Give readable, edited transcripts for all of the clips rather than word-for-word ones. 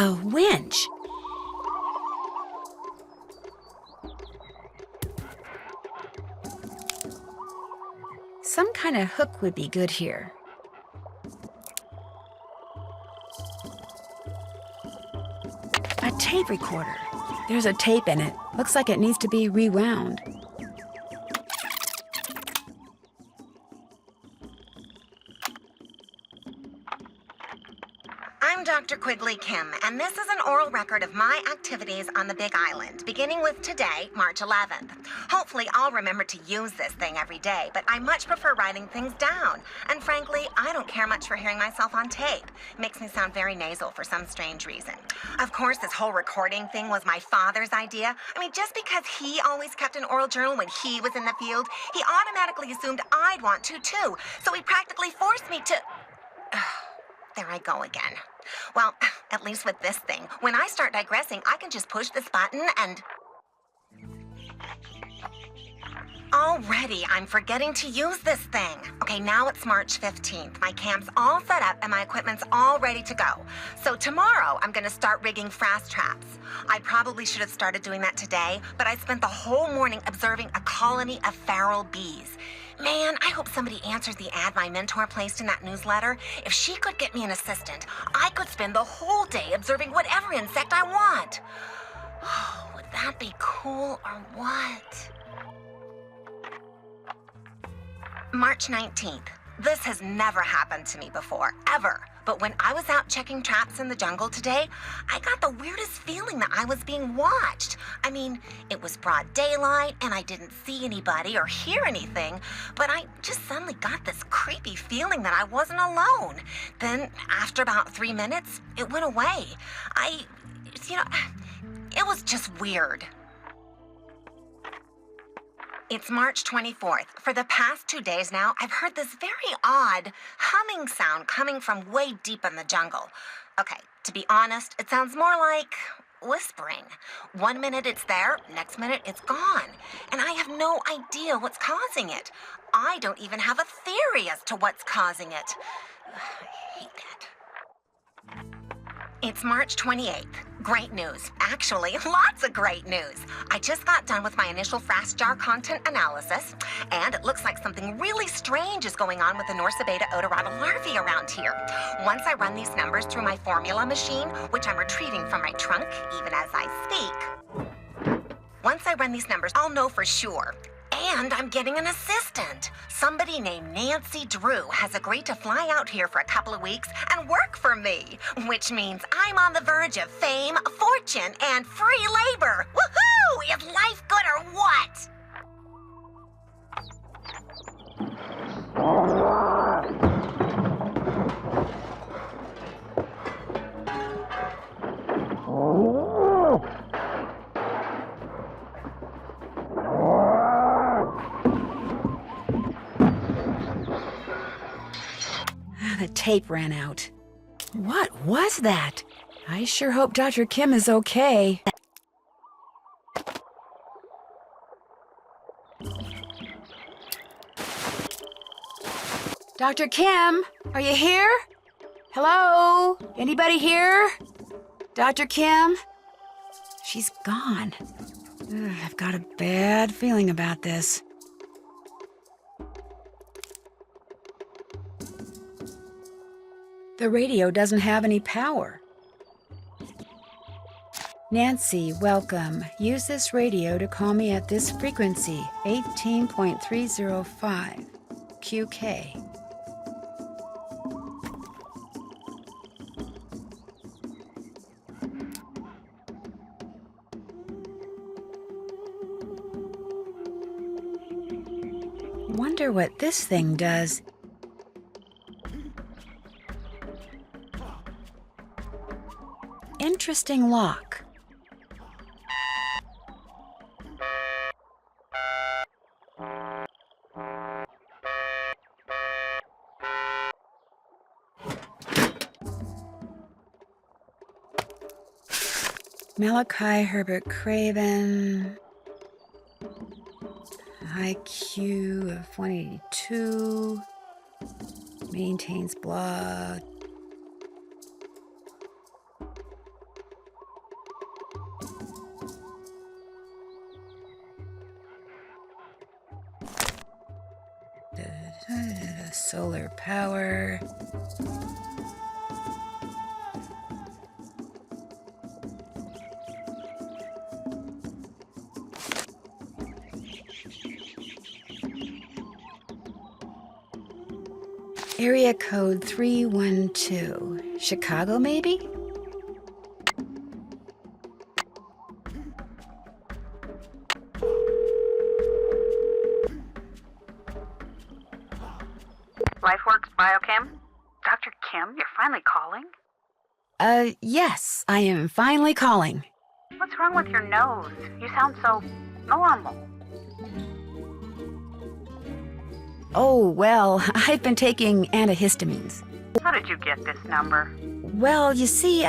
A winch. Some kind of hook would be good here. A tape recorder. There's a tape in it. Looks like it needs to be rewound. I'm Dr. Quigley Kim, and this is an oral record of my activities on the Big Island, beginning with today, March 11th. Hopefully, I'll remember to use this thing every day, but I much prefer writing things down. And frankly, I don't care much for hearing myself on tape. It makes me sound very nasal for some strange reason. Of course, this whole recording thing was my father's idea. I mean, just because he always kept an oral journal when he was in the field, he automatically assumed I'd want to too. So he practically forced me to... There I go again. Well, at least with this thing, when I start digressing, I can just push this button and... Already, I'm forgetting to use this thing. Okay, now it's March 15th. My camp's all set up and my equipment's all ready to go. So tomorrow, I'm gonna start rigging fast traps. I probably should have started doing that today, but I spent the whole morning observing a colony of feral bees. Man, I hope somebody answers the ad my mentor placed in that newsletter. If she could get me an assistant, I could spend the whole day observing whatever insect I want. Oh, would that be cool or what? March 19th. This has never happened to me before, ever. But when I was out checking traps in the jungle today, I got the weirdest feeling that I was being watched. I mean, it was broad daylight and I didn't see anybody or hear anything, but I just suddenly got this creepy feeling that I wasn't alone. Then, after about 3 minutes, it went away. It was just weird. It's March 24th. For the past 2 days now, I've heard this very odd humming sound coming from way deep in the jungle. Okay, to be honest, it sounds more like whispering. 1 minute it's there, next minute it's gone. And I have no idea what's causing it. I don't even have a theory as to what's causing it. I hate that. It's March 28th. Great news. Actually, lots of great news. I just got done with my initial fast jar content analysis, and it looks like something really strange is going on with the Norsa beta odorata larvae around here. Once I run these numbers through my formula machine, which I'm retrieving from my trunk even as I speak, once I run these numbers, I'll know for sure. And I'm getting an assistant. Somebody named Nancy Drew has agreed to fly out here for a couple of weeks and work for me, which means I'm on the verge of fame, fortune, and free labor. Woohoo! Is life good or what? The tape ran out. What was that? I sure hope Dr. Kim is okay. Dr. Kim, are you here? Hello? Anybody here? Dr. Kim? She's gone. Ugh, I've got a bad feeling about this. The radio doesn't have any power. Nancy, welcome. Use this radio to call me at this frequency, 18.305 QK. Wonder what this thing does. Interesting lock. Malachi Herbert Craven. IQ of 182. Maintains blood. Solar power. Area code 312. Chicago, maybe? LifeWorks Biochem? Dr. Kim, you're finally calling? Yes, I am finally calling. What's wrong with your nose? You sound so normal. Oh, well, I've been taking antihistamines. How did you get this number? Well, you see,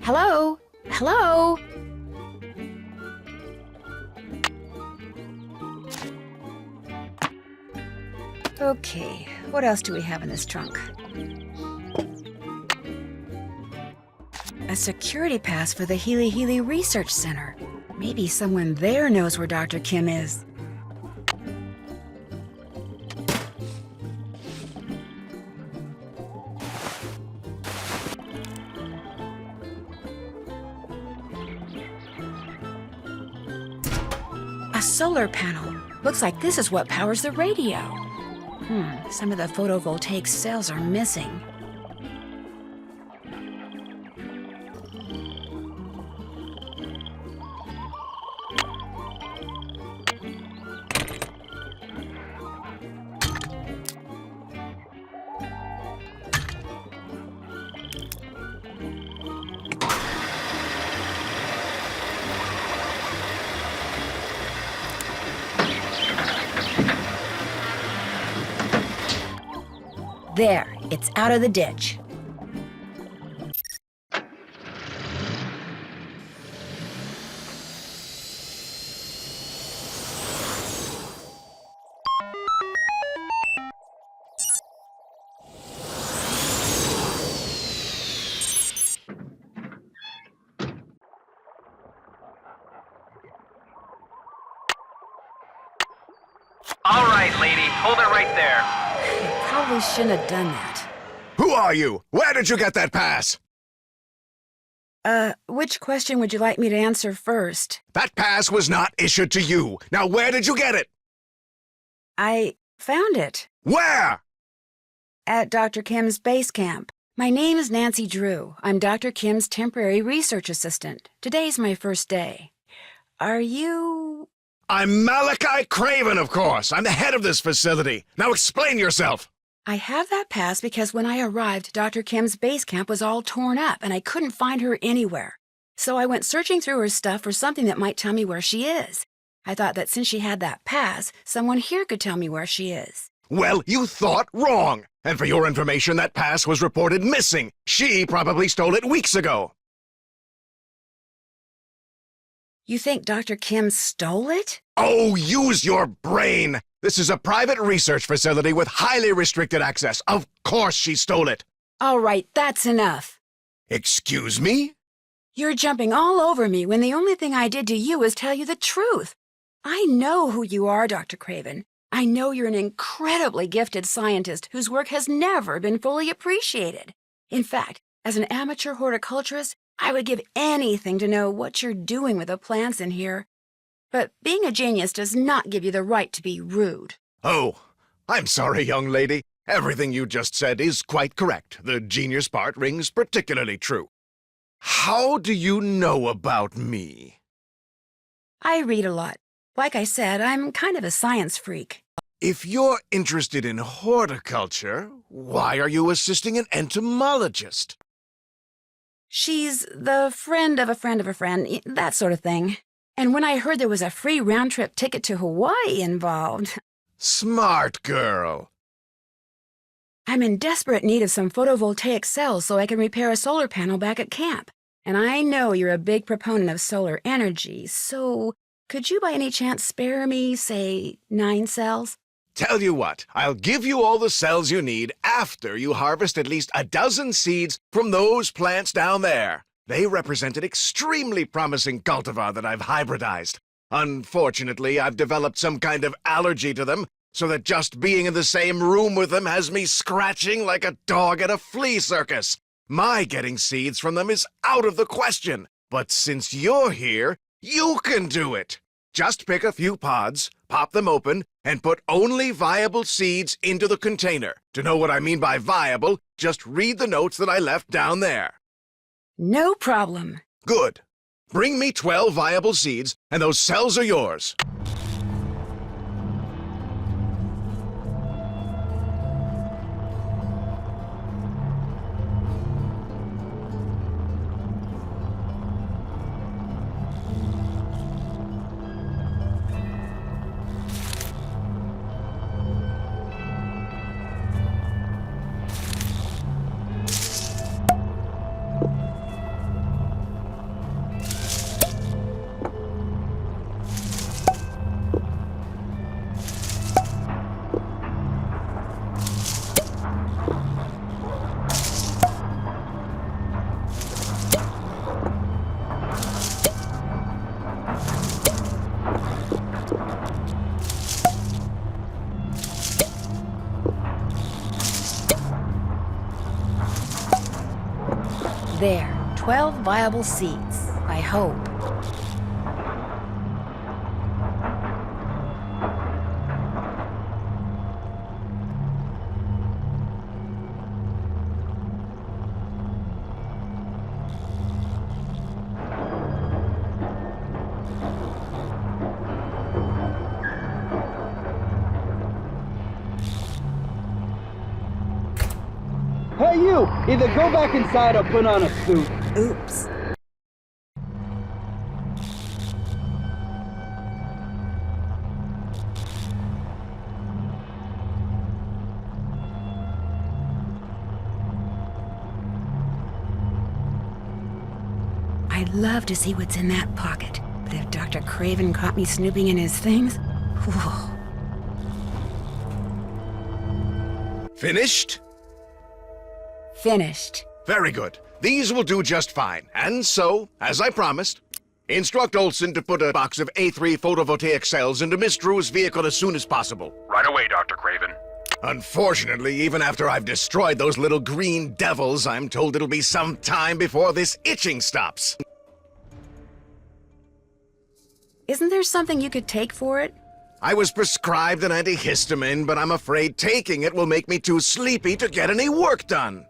Hello? Hello? Okay, what else do we have in this trunk? A security pass for the Hilihili Research Center. Maybe someone there knows where Dr. Kim is. A solar panel. Looks like this is what powers the radio. Some of the photovoltaic cells are missing. There, it's out of the ditch. All right, lady, hold it right there. I probably shouldn't have done that. Who are you? Where did you get that pass? Which question would you like me to answer first? That pass was not issued to you. Now where did you get it? I found it. Where? At Dr. Kim's base camp. My name is Nancy Drew. I'm Dr. Kim's temporary research assistant. Today's my first day. Are you... I'm Malachi Craven, of course. I'm the head of this facility. Now explain yourself. I have that pass because when I arrived, Dr. Kim's base camp was all torn up and I couldn't find her anywhere. So I went searching through her stuff for something that might tell me where she is. I thought that since she had that pass, someone here could tell me where she is. Well, you thought wrong. And for your information, that pass was reported missing. She probably stole it weeks ago. You think Dr. Kim stole it? Oh, use your brain. This is a private research facility with highly restricted access. Of course she stole it. All right, that's enough. Excuse me? You're jumping all over me when the only thing I did to you is tell you the truth. I know who you are, Dr. Craven. I know you're an incredibly gifted scientist whose work has never been fully appreciated. In fact, as an amateur horticulturist, I would give anything to know what you're doing with the plants in here. But being a genius does not give you the right to be rude. Oh, I'm sorry, young lady. Everything you just said is quite correct. The genius part rings particularly true. How do you know about me? I read a lot. Like I said, I'm kind of a science freak. If you're interested in horticulture, why are you assisting an entomologist? She's the friend of a friend of a friend, that sort of thing. And when I heard there was a free round-trip ticket to Hawaii involved... Smart girl. I'm in desperate need of some photovoltaic cells so I can repair a solar panel back at camp. And I know you're a big proponent of solar energy, so could you by any chance spare me, say, 9 cells? Tell you what, I'll give you all the cells you need after you harvest at least a dozen seeds from those plants down there. They represent an extremely promising cultivar that I've hybridized. Unfortunately, I've developed some kind of allergy to them, so that just being in the same room with them has me scratching like a dog at a flea circus. My getting seeds from them is out of the question. But since you're here, you can do it. Just pick a few pods, pop them open, and put only viable seeds into the container. To know what I mean by viable, just read the notes that I left down there. No problem. Good. Bring me 12 viable seeds, and those cells are yours. There, 12 viable seeds, I hope. Hey you! Either go back inside or put on a suit. Oops. I'd love to see what's in that pocket, but if Dr. Craven caught me snooping in his things, whew. Finished? Finished. Very good. These will do just fine. And so, as I promised, instruct Olson to put a box of A3 photovoltaic cells into Miss Drew's vehicle as soon as possible. Right away, Dr. Craven. Unfortunately, even after I've destroyed those little green devils, I'm told it'll be some time before this itching stops. Isn't there something you could take for it? I was prescribed an antihistamine, but I'm afraid taking it will make me too sleepy to get any work done.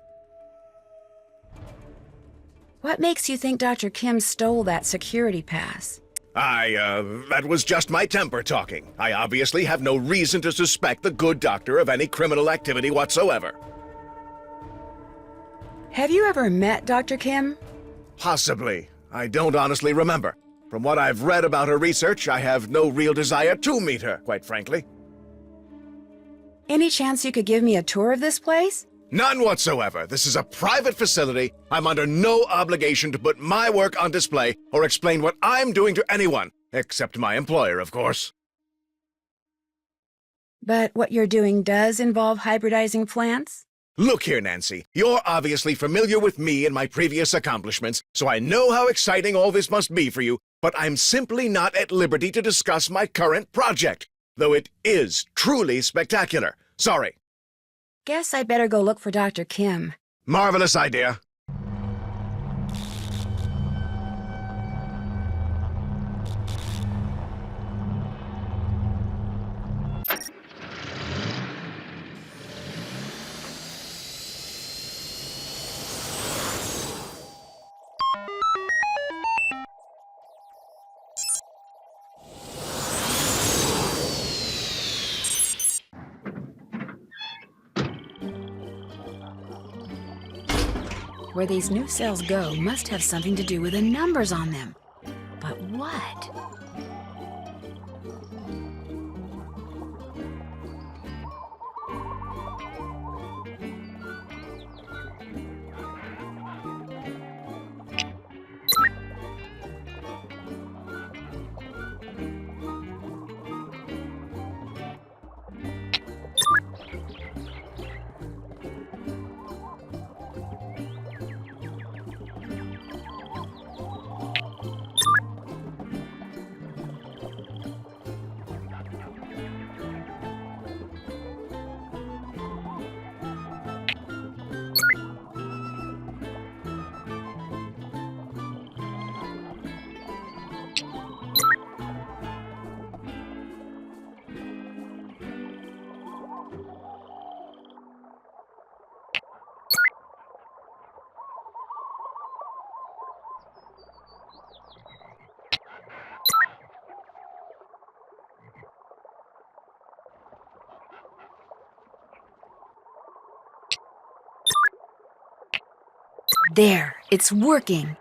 What makes you think Dr. Kim stole that security pass? That was just my temper talking. I obviously have no reason to suspect the good doctor of any criminal activity whatsoever. Have you ever met Dr. Kim? Possibly. I don't honestly remember. From what I've read about her research, I have no real desire to meet her, quite frankly. Any chance you could give me a tour of this place? None whatsoever. This is a private facility. I'm under no obligation to put my work on display or explain what I'm doing to anyone, except my employer, of course. But what you're doing does involve hybridizing plants? Look here, Nancy. You're obviously familiar with me and my previous accomplishments, so I know how exciting all this must be for you, but I'm simply not at liberty to discuss my current project, though it is truly spectacular. Sorry. Guess I better go look for Dr. Kim. Marvelous idea. Where these new cells go must have something to do with the numbers on them. But what? There, it's working.